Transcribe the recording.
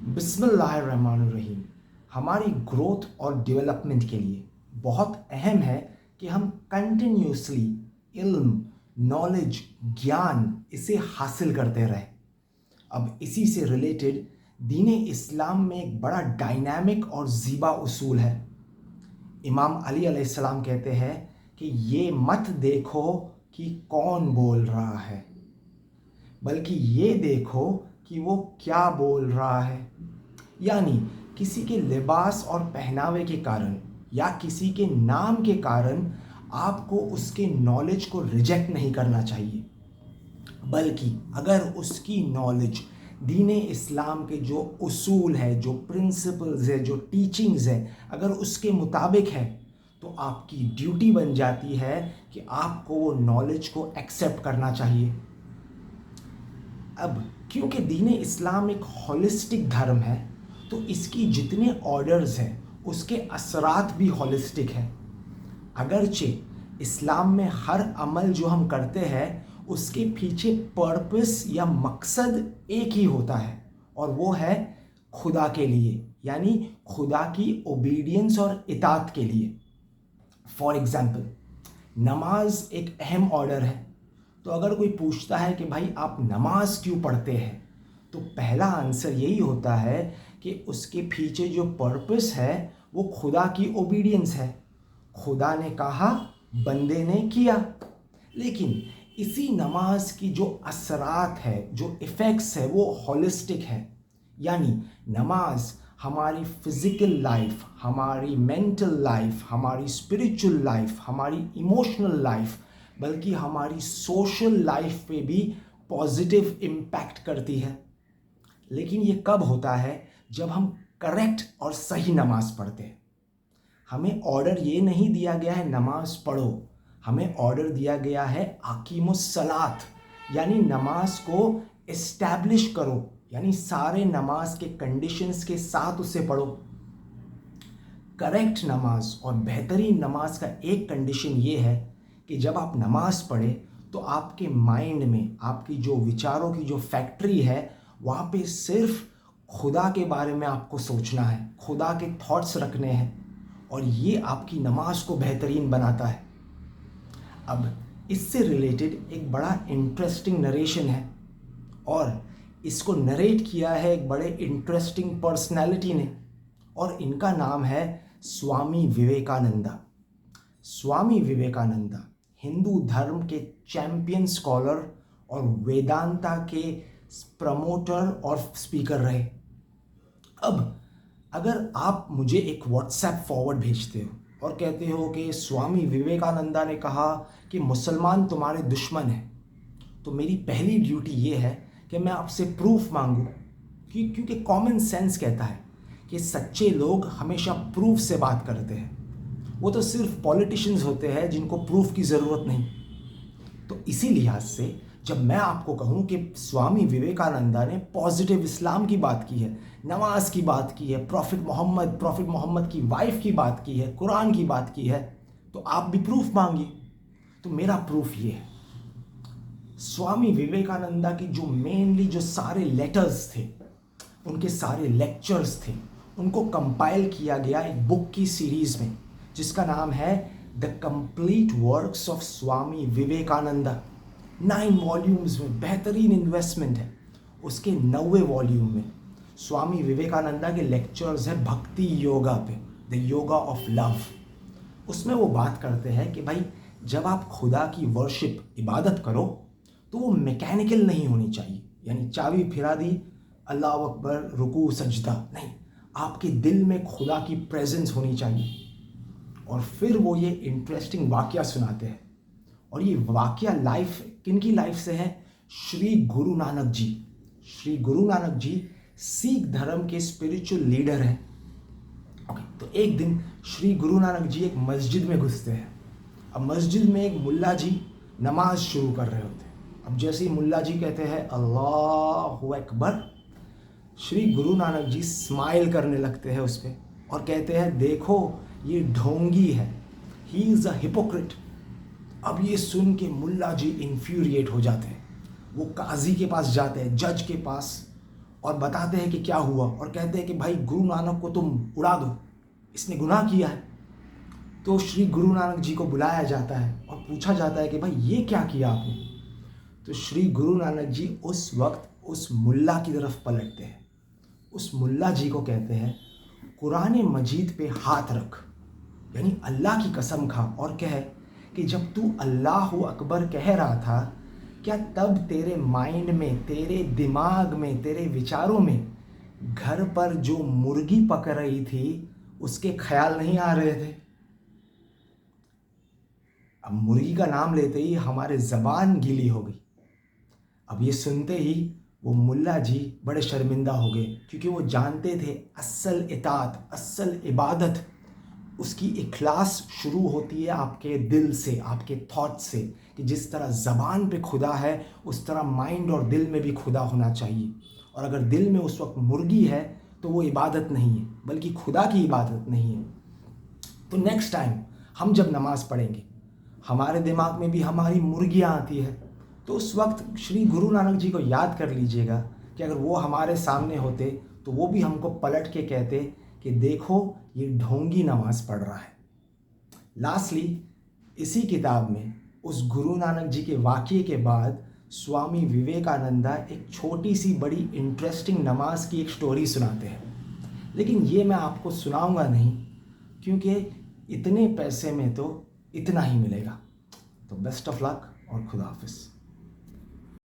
बिस्मिल्लाहिर्रहमानिर्रहीम। हमारी ग्रोथ और डेवलपमेंट के लिए बहुत अहम है कि हम कंटिन्यूसली इल्म, नॉलेज, ज्ञान इसे हासिल करते रहें। अब इसी से रिलेटेड दीन इस्लाम में एक बड़ा डायनामिक और ज़ीबा उसूल है। इमाम अली अलैहिस्सलाम कहते हैं कि ये मत देखो कि कौन बोल रहा है, बल्कि ये देखो कि वो क्या बोल रहा है। यानी किसी के लिबास और पहनावे के कारण या किसी के नाम के कारण आपको उसके नॉलेज को रिजेक्ट नहीं करना चाहिए, बल्कि अगर उसकी नॉलेज दीन इस्लाम के जो उसूल है, जो प्रिंसिपल्स है, जो टीचिंग्स है, अगर उसके मुताबिक है तो आपकी ड्यूटी बन जाती है कि आपको वो नॉलेज को एक्सेप्ट करना चाहिए। अब क्योंकि दीन इस्लाम एक होलिस्टिक धर्म है तो इसकी जितने ऑर्डर्स हैं उसके असरात भी होलिस्टिक है। अगरचे इस्लाम में हर अमल जो हम करते हैं उसके पीछे पर्पस या मकसद एक ही होता है और वो है खुदा के लिए, यानी खुदा की ओबीडियंस और इताअत के लिए। फॉर एग्जाम्पल, नमाज एक अहम ऑर्डर है। तो अगर कोई पूछता है कि भाई आप नमाज क्यों पढ़ते हैं, तो पहला आंसर यही होता है कि उसके पीछे जो पर्पस है वो खुदा की ओबीडियंस है। खुदा ने कहा, बंदे ने किया। लेकिन इसी नमाज की जो असरात है, जो इफ़ेक्ट्स है, वो होलिस्टिक है। यानी नमाज हमारी फिज़िकल लाइफ, हमारी मेंटल लाइफ, हमारी स्पिरिचुअल लाइफ, हमारी इमोशनल लाइफ, बल्कि हमारी सोशल लाइफ पे भी पॉजिटिव इम्पैक्ट करती है। लेकिन ये कब होता है? जब हम करेक्ट और सही नमाज पढ़ते हैं। हमें ऑर्डर ये नहीं दिया गया है नमाज पढ़ो, हमें ऑर्डर दिया गया है आकीमुस सलात, यानी नमाज को इस्टेब्लिश करो, यानी सारे नमाज के कंडीशंस के साथ उसे पढ़ो। करेक्ट नमाज और बेहतरीन नमाज का एक कंडीशन ये है कि जब आप नमाज पढ़े तो आपके माइंड में आपकी जो विचारों की जो फैक्ट्री है वहाँ पे सिर्फ खुदा के बारे में आपको सोचना है, खुदा के थॉट्स रखने हैं, और ये आपकी नमाज को बेहतरीन बनाता है। अब इससे रिलेटेड एक बड़ा इंटरेस्टिंग नरेशन है और इसको नरेट किया है एक बड़े इंटरेस्टिंग पर्सनैलिटी ने, और इनका नाम है स्वामी विवेकानंदा। स्वामी विवेकानंदा हिंदू धर्म के चैंपियन स्कॉलर और वेदांता के प्रमोटर और स्पीकर रहे। अब अगर आप मुझे एक व्हाट्सएप फॉरवर्ड भेजते हो और कहते हो कि स्वामी विवेकानंदा ने कहा कि मुसलमान तुम्हारे दुश्मन हैं, तो मेरी पहली ड्यूटी ये है कि मैं आपसे प्रूफ मांगूं, क्योंकि कॉमन सेंस कहता है कि सच्चे लोग हमेशा प्रूफ से बात करते हैं। वो तो सिर्फ पॉलिटिशियंस होते हैं जिनको प्रूफ की ज़रूरत नहीं। तो इसी लिहाज से जब मैं आपको कहूँ कि स्वामी विवेकानंदा ने पॉजिटिव इस्लाम की बात की है, नमाज की बात की है, प्रॉफिट मोहम्मद की वाइफ की बात की है, कुरान की बात की है, तो आप भी प्रूफ मांगिए। तो मेरा प्रूफ ये है, स्वामी विवेकानंदा की जो मेनली जो सारे लेटर्स थे, उनके सारे लेक्चर्स थे, उनको कंपाइल किया गया एक बुक की सीरीज़ में जिसका नाम है the complete works of Swami Vivekananda. 9 volumes में बेहतरीन इन्वेस्टमेंट है। उसके 9वें वॉल्यूम में स्वामी विवेकानंदा के लेक्चर्स है भक्ति योगा पे, द योगा ऑफ लव। उसमें वो बात करते हैं कि भाई जब आप खुदा की वर्शिप, इबादत करो, तो वो मैकेनिकल नहीं होनी चाहिए, यानी चाबी फिरा दी, अल्लाह अकबर, रुकू, सजदा नहीं। आपके दिल में खुदा की प्रेजेंस होनी चाहिए। और फिर वो ये इंटरेस्टिंग वाकया सुनाते हैं, और ये वाकया लाइफ किनकी लाइफ से है? श्री गुरु नानक जी। श्री गुरु नानक जी सिख धर्म के स्पिरिचुअल लीडर हैं। ओके, तो एक दिन श्री गुरु नानक जी एक मस्जिद में घुसते हैं। अब मस्जिद में एक मुल्ला जी नमाज शुरू कर रहे होते हैं। अब जैसे ही मुल्ला जी कहते हैं अल्लाहु अकबर, श्री गुरु नानक जी स्माइल करने लगते हैं उस पर और कहते हैं देखो ये ढोंगी है, ही इज़ अ हिपोक्रेट। अब ये सुन के मुल्ला जी इन्फ्यूरिएट हो जाते हैं। वो काजी के पास जाते हैं, जज के पास, और बताते हैं कि क्या हुआ, और कहते हैं कि भाई गुरु नानक को तुम उड़ा दो, इसने गुनाह किया है। तो श्री गुरु नानक जी को बुलाया जाता है और पूछा जाता है कि भाई ये क्या किया आपने। तो श्री गुरु नानक जी उस वक्त उस मुल्ला की तरफ पलटते हैं, उस मुल्ला जी को कहते हैं कुरान मजीद पे हाथ रख, यानी अल्लाह की कसम खा और कह कि जब तू अल्लाह अकबर कह रहा था, क्या तब तेरे माइंड में, तेरे दिमाग में, तेरे विचारों में घर पर जो मुर्गी पक रही थी उसके ख्याल नहीं आ रहे थे? अब मुर्गी का नाम लेते ही हमारे ज़बान गीली हो गई। अब ये सुनते ही वो मुल्ला जी बड़े शर्मिंदा हो गए, क्योंकि वो जानते थे असल इताअत, असल इबादत, उसकी इखलास शुरू होती है आपके दिल से, आपके थॉट से, कि जिस तरह ज़बान पे खुदा है उस तरह माइंड और दिल में भी खुदा होना चाहिए। और अगर दिल में उस वक्त मुर्गी है तो वो इबादत नहीं है, बल्कि खुदा की इबादत नहीं है। तो नेक्स्ट टाइम हम जब नमाज़ पढ़ेंगे, हमारे दिमाग में भी हमारी मुर्गियाँ आती है, तो उस वक्त श्री गुरु नानक जी को याद कर लीजिएगा कि अगर वो हमारे सामने होते तो वो भी हमको पलट के कहते कि देखो ये ढोंगी नमाज पढ़ रहा है। लास्टली, इसी किताब में उस गुरु नानक जी के वाक़ये के बाद स्वामी विवेकानंदा एक छोटी सी बड़ी इंटरेस्टिंग नमाज की एक स्टोरी सुनाते हैं, लेकिन ये मैं आपको सुनाऊंगा नहीं, क्योंकि इतने पैसे में तो इतना ही मिलेगा। तो बेस्ट ऑफ लक और खुदा हाफिज़।